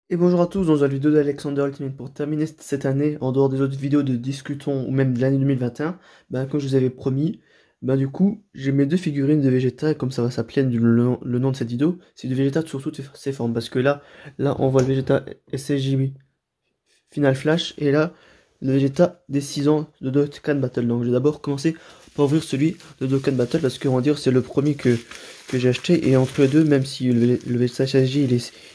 Et bonjour à tous, dans la vidéo d'Alexander Ultimate pour terminer cette année, en dehors des autres vidéos de Discutons ou même de l'année 2021, comme je vous avais promis, du coup, j'ai mes deux figurines de Vegeta, comme ça va s'appeler le nom de cette vidéo, c'est de Vegeta sur toutes ses formes, parce que là on voit le Vegeta SSJ Final Flash, et là, le Vegeta des 6 ans de Dokkan Battle. Donc je vais d'abord commencer par ouvrir celui de Dokkan Battle, parce que on va dire c'est le premier que j'ai acheté, et entre les deux, même si le Vegeta SSJ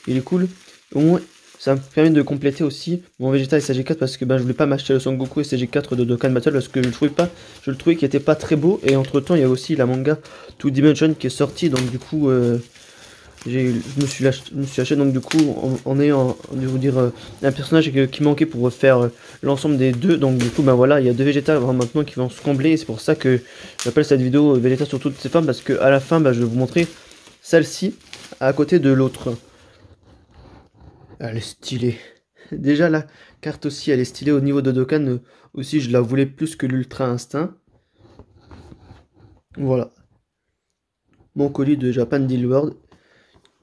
il est cool, au moins ça me permet de compléter aussi mon Vegeta SG4 parce que je voulais pas m'acheter le Son Goku SG4 de Dokkan Battle parce que je le trouvais qu'il était pas très beau, et entre temps il y a aussi la manga Two Dimension qui est sortie, donc du coup je me suis acheté, donc du coup en ayant un personnage qui manquait pour faire l'ensemble des deux, donc du coup voilà, il y a deux Vegeta maintenant qui vont se combler, et c'est pour ça que j'appelle cette vidéo Vegeta sur toutes ses formes, parce que à la fin je vais vous montrer celle-ci à côté de l'autre. Elle est stylée. Déjà la carte aussi elle est stylée. Au niveau de Dokkan aussi je la voulais plus que l'Ultra Instinct. Voilà. Mon colis de Japan Deal World,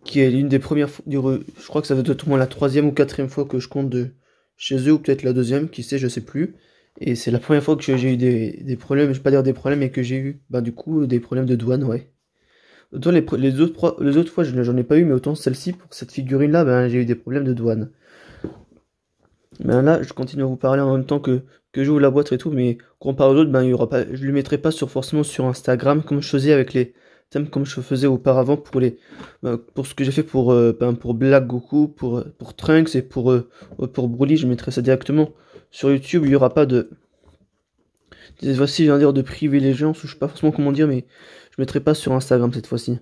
qui est l'une des premières fois, je crois que ça va être au moins la troisième ou quatrième fois que je compte de chez eux, ou peut-être la deuxième, qui sait, je sais plus. Et c'est la première fois que j'ai eu des problèmes, je vais pas dire des problèmes, mais que j'ai eu du coup des problèmes de douane, ouais. Autant les autres fois j'en ai pas eu, mais autant celle-ci, pour cette figurine là, j'ai eu des problèmes de douane. Là, je continue à vous parler en même temps que j'ouvre la boîte et tout, mais comparé aux autres, il y aura pas, je le mettrai pas forcément sur Instagram, comme je faisais avec les thèmes, comme je faisais auparavant pour ce que j'ai fait pour Black Goku, pour Trunks et pour Broly. Je mettrai ça directement sur YouTube. Il y aura pas voici, je viens de dire, de privilégiance, ou je sais pas forcément comment dire, mais je mettrai pas sur Instagram cette fois-ci.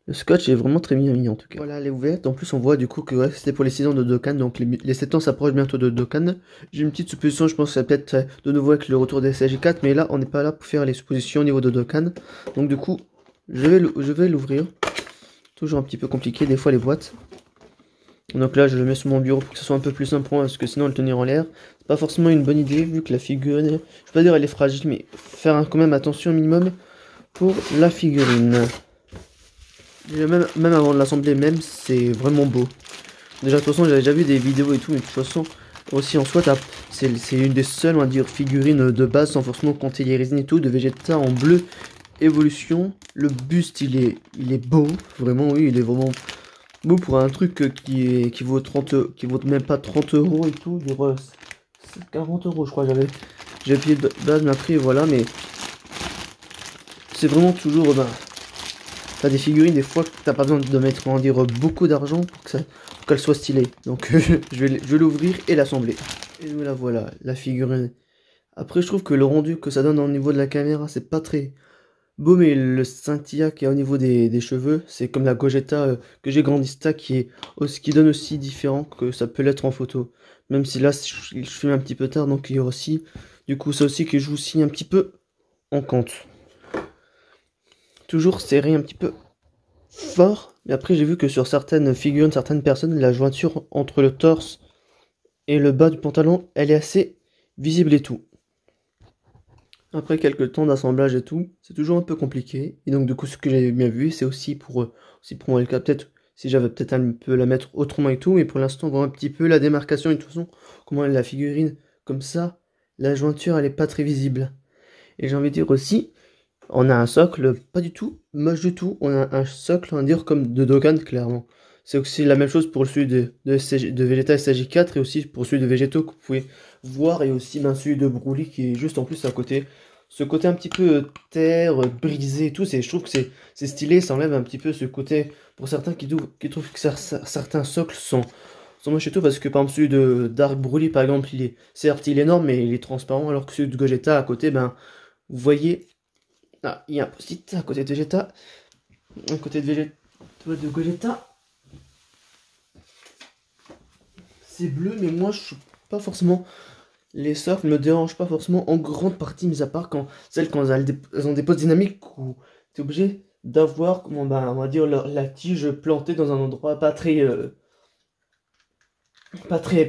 Le scotch est vraiment très mignon en tout cas. Voilà, elle est ouverte. En plus, on voit du coup que c'était pour les 6 ans de Dokkan. Donc les 7 ans s'approchent bientôt de Dokkan. J'ai une petite supposition, je pense que ça peut-être de nouveau avec le retour des SG4. Mais là, on n'est pas là pour faire les suppositions au niveau de Dokkan. Donc du coup, je vais l'ouvrir. Toujours un petit peu compliqué des fois les boîtes. Donc là, je le mets sur mon bureau pour que ce soit un peu plus simple, parce que sinon le tenir en l'air, c'est pas forcément une bonne idée vu que la figurine, je vais pas dire elle est fragile, mais faire quand même attention au minimum pour la figurine. Déjà, même avant de l'assembler, c'est vraiment beau. Déjà, de toute façon, j'avais déjà vu des vidéos et tout, mais de toute façon, aussi en soi, c'est une des seules, on va dire, figurines de base, sans forcément compter les résines et tout, de Vegeta en bleu évolution. Le buste, il est beau, vraiment, oui, il est vraiment beau pour un truc qui vaut 30, qui vaut même pas 30 euros et tout, il vaut 40 euros, je crois, j'ai payé de base, mais après, voilà, mais c'est vraiment toujours, t'as des figurines, des fois, que t'as pas besoin de mettre, on va dire, beaucoup d'argent pour qu'elle soit stylée. Donc, je vais l'ouvrir et l'assembler. Et voilà, la figurine. Après, je trouve que le rendu que ça donne au niveau de la caméra, c'est pas très beau, mais le scintilla qui est au niveau des cheveux, c'est comme la Gogeta que j'ai grandista, qui donne aussi différent que ça peut l'être en photo. Même si là, je filme un petit peu tard, donc il y a aussi, du coup, ça aussi que je vous signe un petit peu en compte. Toujours serré un petit peu fort, mais après j'ai vu que sur certaines figurines, certaines personnes, la jointure entre le torse et le bas du pantalon, elle est assez visible et tout. Après quelques temps d'assemblage et tout, c'est toujours un peu compliqué. Et donc du coup, ce que j'avais bien vu, c'est aussi pour moi le cas, peut-être si j'avais peut-être un peu la mettre autrement et tout, mais pour l'instant, on voit un petit peu la démarcation, et de toute façon, comment est la figurine comme ça, la jointure elle est pas très visible. Et j'ai envie de dire aussi, on a un socle pas du tout moche du tout. On a un socle, on va dire, comme de Dokkan, clairement. C'est aussi la même chose pour celui de Vegeta SG4, et aussi pour celui de Vegeto que vous pouvez voir, et aussi celui de Broly qui est juste en plus à côté. Ce côté un petit peu terre, brisé et tout, je trouve que c'est stylé, ça enlève un petit peu ce côté, pour certains qui trouvent que certains socles sont moches et tout, parce que par exemple celui de Dark Broly par exemple, certes il est énorme, mais il est transparent, alors que celui de Gogeta à côté, vous voyez. Ah, il y a un post-it à côté de Vegeta. À côté de Vegeta, de Gogeta. C'est bleu, mais moi je suis pas forcément. Les socles me dérangent pas forcément en grande partie, mis à part quand elles ont des postes dynamiques où tu es obligé d'avoir, on va dire, la tige plantée dans un endroit pas très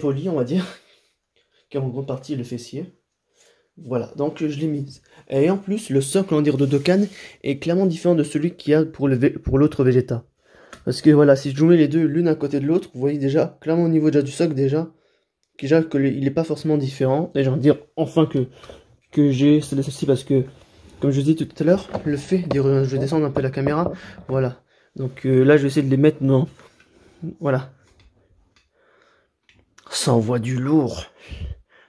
poli, on va dire, car en grande partie le fessier. Voilà, donc je l'ai mise. Et en plus, le socle, on va dire, de Dokkan est clairement différent de celui qu'il y a pour l'autre Vegeta. Parce que voilà, si je vous mets les deux l'une à côté de l'autre, vous voyez déjà, clairement au niveau déjà du socle déjà, il est pas forcément différent. Et j'ai envie de dire enfin que j'ai celle-ci parce que, comme je vous dis tout à l'heure, le fait, je vais descendre un peu la caméra, voilà. Donc là, je vais essayer de les mettre dans, voilà. Ça envoie du lourd.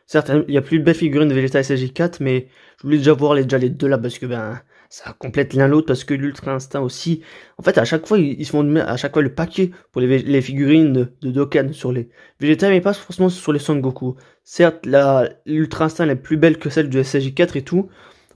Certes, il n'y a plus de belle figurine de Vegeta SSJ4, mais je voulais déjà voir déjà les deux là parce que ben ça complète l'un l'autre parce que l'Ultra Instinct aussi. En fait, à chaque fois, ils se font à chaque fois le paquet pour les figurines de Dokkan sur les Vegeta, mais pas forcément sur les Son Goku. Certes, l'Ultra Instinct elle est plus belle que celle du SSJ4 et tout.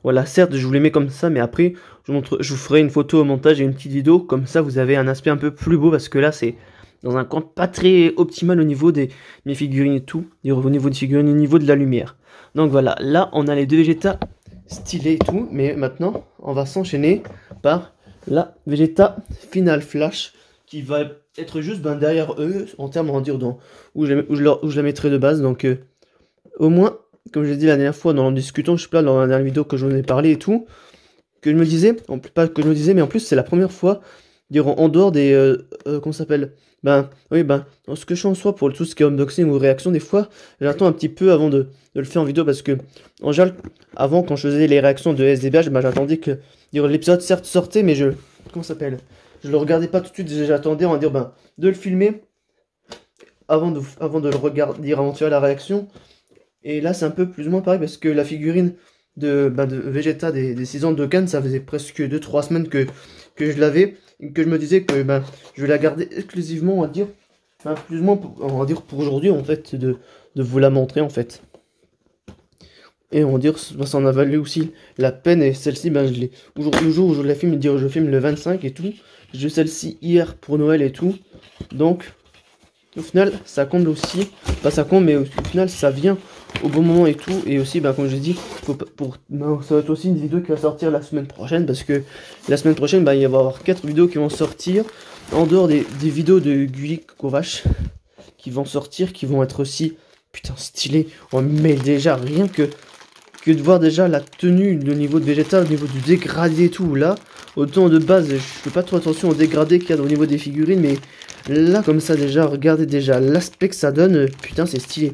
Voilà, certes, je vous les mets comme ça, mais après, je vous ferai une photo au montage et une petite vidéo. Comme ça, vous avez un aspect un peu plus beau parce que là, c'est dans un coin pas très optimal au niveau des mes figurines et tout, au niveau des figurines, au niveau de la lumière. Donc voilà, là on a les deux Vegeta stylés et tout, mais maintenant on va s'enchaîner par la Vegeta Final Flash qui va être juste derrière eux en termes en dire où je la mettrai de base. Donc au moins, comme je l'ai dit la dernière fois en discutant, je suis là dans la dernière vidéo que j'en ai parlé et tout, que je me disais, pas que je me disais, mais en plus c'est la première fois, en dehors des comment ça s'appelle, oui, dans ce que je fais en soi pour tout ce qui est unboxing ou réaction, des fois, j'attends un petit peu avant de le faire en vidéo parce que, en général, avant, quand je faisais les réactions de SDBH, j'attendais que l'épisode certes sortait, mais comment ça s'appelle, je le regardais pas tout de suite, j'attendais, on va dire, de le filmer avant de le regarder, avant de faire la réaction. Et là, c'est un peu plus ou moins pareil parce que la figurine de Vegeta des 6 ans de Dokkan, ça faisait presque 2-3 semaines que je l'avais. Que je me disais que je vais la garder exclusivement, on va dire, plus ou moins on va dire pour aujourd'hui en fait, de vous la montrer en fait. Et on va dire ça en a valu aussi la peine. Et celle-ci, le jour où je la filme, je filme le 25 et tout. J'ai celle-ci hier pour Noël et tout. Donc au final ça compte aussi, pas ça compte, mais au final ça vient au bon moment et tout. Et aussi comme j'ai dit, ça va être aussi une vidéo qui va sortir la semaine prochaine parce que la semaine prochaine il va y avoir 4 vidéos qui vont sortir en dehors des vidéos de Gulli Kovache qui vont sortir, qui vont être aussi putain stylées. Mais déjà rien que de voir déjà la tenue, le niveau de Vegeta, au niveau du dégradé et tout. Là autant de base je fais pas trop attention au dégradé qu'il y a au niveau des figurines, mais là comme ça déjà, regardez déjà l'aspect que ça donne, putain c'est stylé.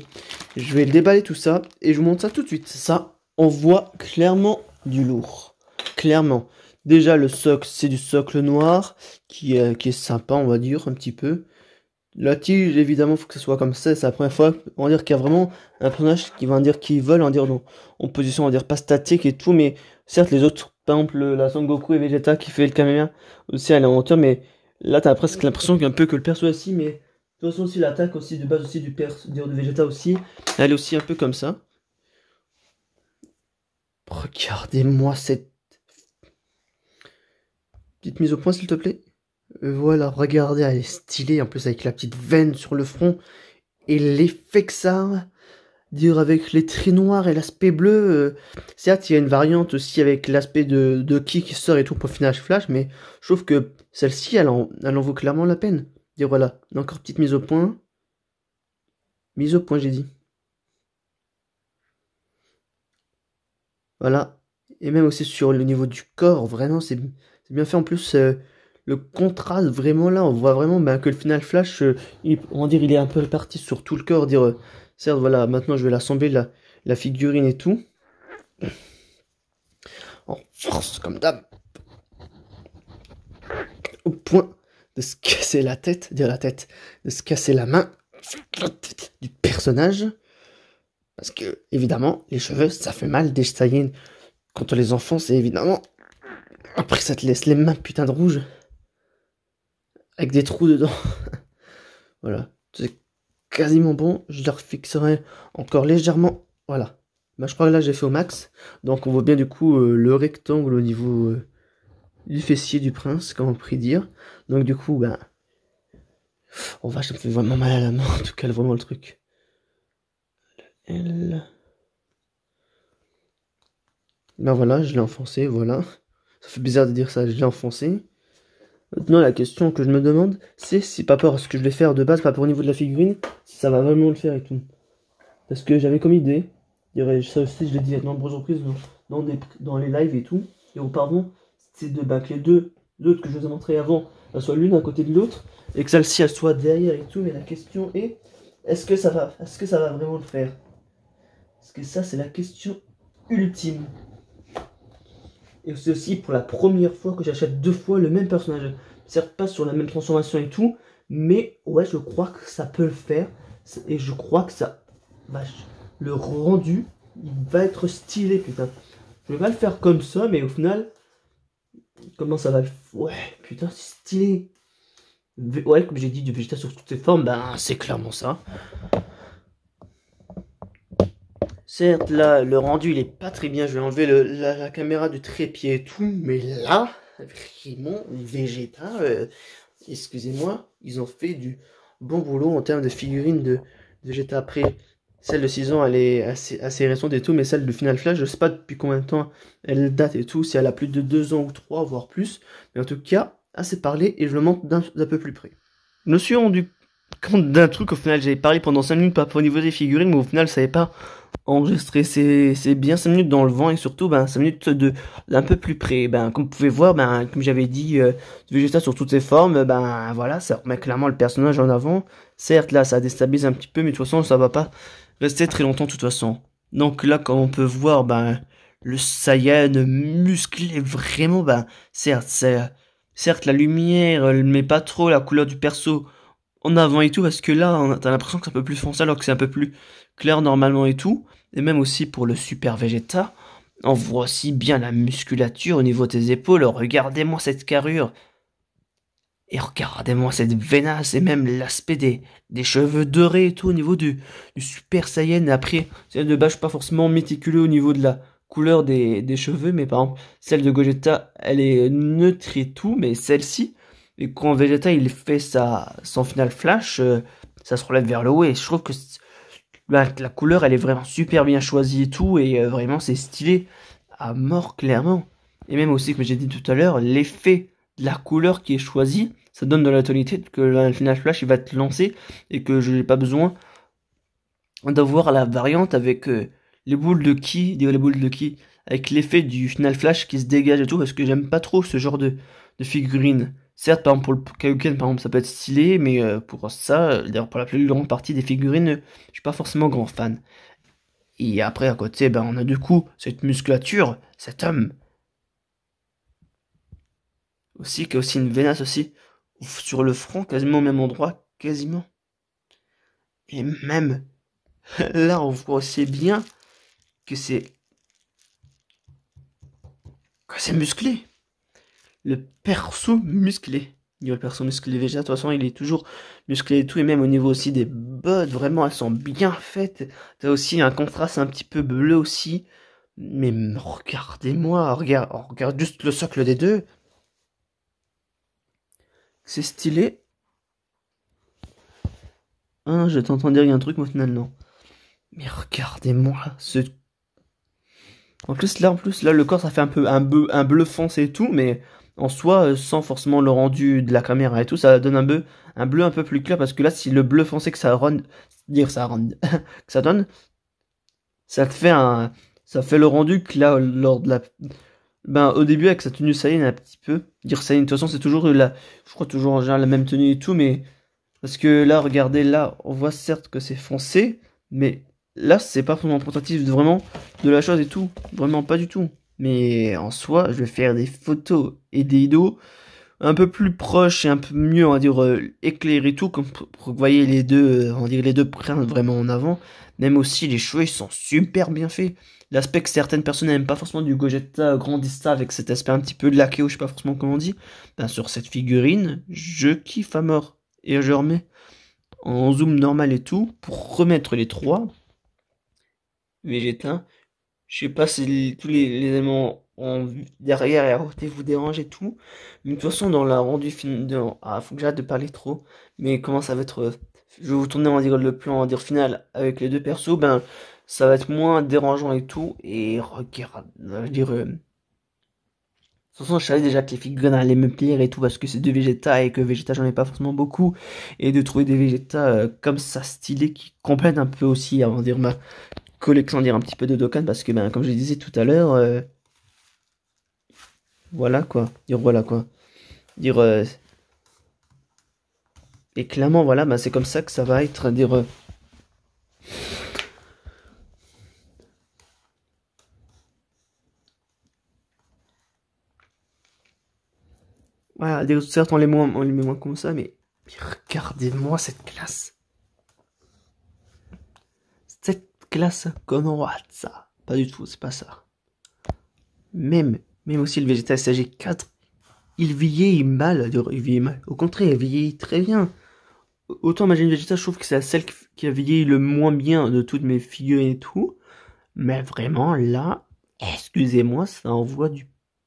Je vais déballer tout ça et je vous montre ça tout de suite. Ça, on voit clairement du lourd. Clairement. Déjà le socle, c'est du socle noir qui est sympa, on va dire, un petit peu. La tige, évidemment, faut que ce soit comme ça. C'est la première fois, on va dire qu'il y a vraiment un personnage qui va dire qu'ils veulent, on va dire en position, on va dire pas statique et tout, mais certes les autres, par exemple la Son Goku et Vegeta qui fait le caméra aussi, elle est en hauteur, mais là t'as presque l'impression qu'un peu que le perso aussi, mais de toute façon aussi l'attaque aussi de base aussi de Vegeta aussi, elle est aussi un peu comme ça. Regardez-moi cette petite mise au point s'il te plaît. Voilà, regardez, elle est stylée, en plus avec la petite veine sur le front. Et l'effet que ça a, dire avec les traits noirs et l'aspect bleu. Certes, il y a une variante aussi avec l'aspect de Ki qui sort et tout pour Final Flash, mais je trouve que celle-ci, elle en vaut clairement la peine. Dire voilà, encore petite mise au point. Mise au point, j'ai dit. Voilà. Et même aussi sur le niveau du corps, vraiment, c'est bien fait en plus. Le contraste vraiment là, on voit vraiment que le Final Flash, on va dire il est un peu réparti sur tout le corps, certes voilà, maintenant je vais l'assembler la figurine et tout. En force comme d'hab. Au point de se casser la tête, de se casser la main du personnage. Parce que évidemment, les cheveux ça fait mal détailler contre les enfants, c'est évidemment. Après ça te laisse les mains putain de rouge. Avec des trous dedans. Voilà, c'est quasiment bon. Je leur fixerai encore légèrement. Voilà. Je crois que là j'ai fait au max. Donc on voit bien du coup le rectangle au niveau du fessier du prince, comme on pourrait dire. Donc du coup, oh vache, ça me fait vraiment mal à la main. En tout cas, vraiment le truc. L. Voilà, je l'ai enfoncé, voilà. Ça fait bizarre de dire ça, je l'ai enfoncé. Maintenant, la question que je me demande, c'est si par rapport à ce que je vais faire de base, par rapport au niveau de la figurine, si ça va vraiment le faire et tout. Parce que j'avais comme idée, ça aussi je l'ai dit à de nombreuses reprises dans les lives et tout, et auparavant, c'est que les deux que je vous ai montré avant, elles soient l'une à côté de l'autre, et que celle-ci elle soit derrière et tout, mais la question est, est-ce que ça va vraiment le faire? Parce que ça c'est la question ultime. Et c'est aussi pour la première fois que j'achète 2 fois le même personnage. Certes pas sur la même transformation et tout, mais ouais je crois que ça peut le faire. Et je crois que ça... le rendu, il va être stylé putain. Je vais pas le faire comme ça, mais au final... Comment ça va le... Ouais, putain c'est stylé. Ouais, comme j'ai dit, du Vegeta sur toutes ses formes, ben c'est clairement ça. Certes, là, le rendu, il est pas très bien. Je vais enlever la caméra du trépied et tout. Mais là, vraiment, Vegeta, excusez-moi, ils ont fait du bon boulot en termes de figurines de Vegeta. Après, celle de 6 ans, elle est assez récente et tout. Mais celle de Final Flash, je sais pas depuis combien de temps elle date et tout. Si elle a plus de 2 ans ou 3, voire plus. Mais en tout cas, assez parlé et je le montre d'un peu plus près. Je me suis rendu compte d'un truc. Au final, j'avais parlé pendant 5 minutes au niveau des figurines. Mais au final, ça savais pas enregistré, c'est bien 5 minutes dans le vent et surtout 5 minutes d'un peu plus près. Comme vous pouvez voir, comme j'avais dit, Vegeta sur toutes ses formes, voilà, ça remet clairement le personnage en avant. Certes, là, ça déstabilise un petit peu, mais de toute façon, ça va pas rester très longtemps de toute façon. Donc là, comme on peut voir, le Saiyan musclé vraiment, certes, la lumière, elle met pas trop la couleur du perso en avant et tout, parce que là, t'as l'impression que c'est un peu plus foncé alors que c'est un peu plus clair normalement et tout. Et même aussi pour le Super Vegeta, on voit aussi bien la musculature au niveau des épaules. Regardez-moi cette carrure. Et regardez-moi cette vénasse et même l'aspect des cheveux dorés et tout au niveau du Super Saiyan. Après, celle de base, je suis pas forcément méticuleux au niveau de la couleur des cheveux, mais par exemple, celle de Gogeta, elle est neutre et tout, mais celle-ci, et quand Vegeta il fait son final flash, ça se relève vers le haut et je trouve que la couleur elle est vraiment super bien choisie et tout, et vraiment c'est stylé à mort clairement. Et même aussi, comme j'ai dit tout à l'heure, l'effet de la couleur qui est choisie, ça donne de la tonalité que le final flash il va te lancer et que je n'ai pas besoin d'avoir la variante avec les boules de ki, avec l'effet du final flash qui se dégage et tout, parce que j'aime pas trop ce genre de figurines. Certes, par exemple, pour le Kaioken, par exemple, ça peut être stylé, mais pour ça, d'ailleurs, pour la plus grande partie des figurines, je suis pas forcément grand fan. Et après, à côté, on a du coup cette musculature, cet homme, aussi, qui a aussi une vénasse aussi, sur le front, quasiment au même endroit, quasiment. Et même, là, on voit aussi bien que c'est musclé. Le perso musclé. Le perso musclé Vegeta, de toute façon, il est toujours musclé et tout. Et même au niveau aussi des bottes, vraiment, elles sont bien faites. T'as aussi un contraste un petit peu bleu aussi. Mais regardez-moi, regarde juste le socle des deux. C'est stylé. Hein, je t'entends dire il y a un truc, moi, finalement. Mais regardez-moi ce... En plus, là, le corps, ça fait un peu un bleu foncé et tout, mais en soi, sans forcément le rendu de la caméra et tout, ça donne un bleu un peu plus clair, parce que là, si le bleu foncé que ça rend, que ça donne, ça te fait ça fait le rendu que là, lors de la, au début, avec sa tenue Saiyan, un petit peu, dire Saiyan, de toute façon, c'est toujours je crois toujours en général la même tenue et tout, mais, parce que là, regardez, là, on voit certes que c'est foncé, mais là, c'est pas vraiment représentatif vraiment de la chose et tout. Vraiment pas du tout. Mais en soi, je vais faire des photos et des vidéos un peu plus proches et un peu mieux, on va dire, éclairées et tout, comme pour que vous voyez les deux, on va dire, les deux prints vraiment en avant. Même aussi, les cheveux, ils sont super bien faits. L'aspect que certaines personnes n'aiment pas forcément du Gogeta grandista avec cet aspect un petit peu de laqué, ou je sais pas forcément comment on dit. Sur cette figurine, je kiffe à mort. Et je remets en zoom normal et tout, pour remettre les trois. Végétain. Je sais pas si tous les éléments derrière et à côté vous dérangent et tout. Mais de toute façon, dans la rendu film, faut que j'arrête de parler trop. Mais comment ça va être, je vais vous tourner, on va dire, le plan, on va dire, final avec les deux persos, ça va être moins dérangeant et tout. Et regarde, je veux dire, de toute façon, je savais déjà que les figurines allaient me plaire et tout, parce que c'est deux Vegeta et que Vegeta, j'en ai pas forcément beaucoup. Et de trouver des Vegeta comme ça stylés qui complètent un peu aussi, on va dire, ma collection, dire un petit peu de Dokkan, parce que, comme je le disais tout à l'heure, voilà quoi. Dire voilà quoi. Dire Et clairement, voilà, bah, c'est comme ça que ça va être, dire... voilà, certes, on les met moins comme ça, mais regardez-moi cette classe. Cette classe, comment ça? Pas du tout, c'est pas ça. Même aussi le Vegeta SG4, il vieillit mal, il vieillit mal. Au contraire, il vieillit très bien. Autant Majin Vegeta, je trouve que c'est celle qui a vieilli le moins bien de toutes mes figurines et tout. Mais vraiment, là, excusez-moi, ça envoie du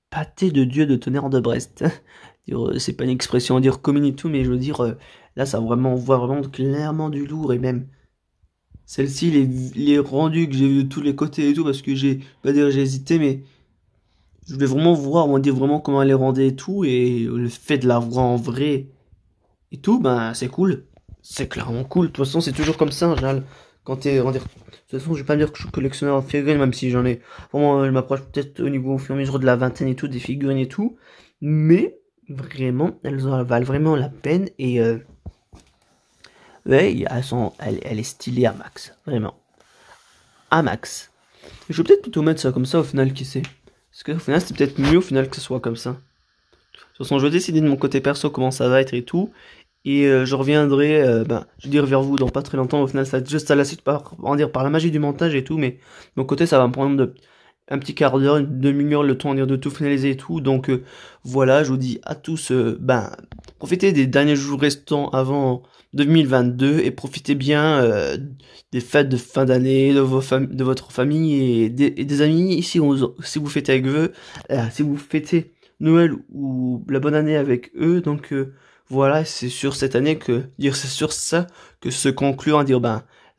pâté de Dieu de Tonnerre de Brest. C'est pas une expression à dire commune et tout, mais je veux dire, là, ça vraiment, on voit vraiment clairement du lourd. Et même, celle-ci, les rendus que j'ai vu de tous les côtés et tout, parce que pas dire j'ai hésité, mais je voulais vraiment voir, on dire vraiment comment elle est rendue et tout, et le fait de la voir en vrai et tout, ben c'est cool. C'est clairement cool. De toute façon, c'est toujours comme ça, en général. Quand t'es, de toute façon, je vais pas dire que je suis collectionneur de figurines, même si j'en ai. Vraiment, je m'approche peut-être au niveau au fur et à mesure de la vingtaine et tout, des figurines et tout. Mais, vraiment, elles en valent vraiment la peine. Et, ouais, elle est stylée à max. Vraiment. À max. Je vais peut-être plutôt mettre ça comme ça au final, qui sait. Parce qu'au final, c'est peut-être mieux au final que ce soit comme ça. De toute façon, je vais décider de mon côté perso comment ça va être et tout. Et je reviendrai, je veux dire, vers vous dans pas très longtemps. Au final, ça va être juste à la suite par la magie du montage et tout. Mais de mon côté, ça va me prendre un petit quart d'heure, une demi-heure, le temps de tout finaliser et tout. Donc voilà, je vous dis à tous, profitez des derniers jours restants avant 2022 et profitez bien des fêtes de fin d'année, de votre famille et des amis. Si vous fêtez avec eux, si vous fêtez Noël ou la bonne année avec eux, donc voilà, c'est sur cette année c'est sur ça que se conclut,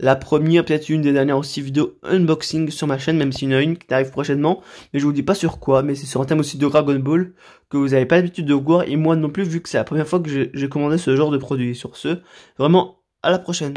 la première, peut-être une des dernières aussi vidéos unboxing sur ma chaîne, même s'il y en a une qui arrive prochainement, mais je vous dis pas sur quoi, mais c'est sur un thème aussi de Dragon Ball, que vous avez pas l'habitude de voir, et moi non plus, vu que c'est la première fois que j'ai commandé ce genre de produit. Sur ce, vraiment, à la prochaine.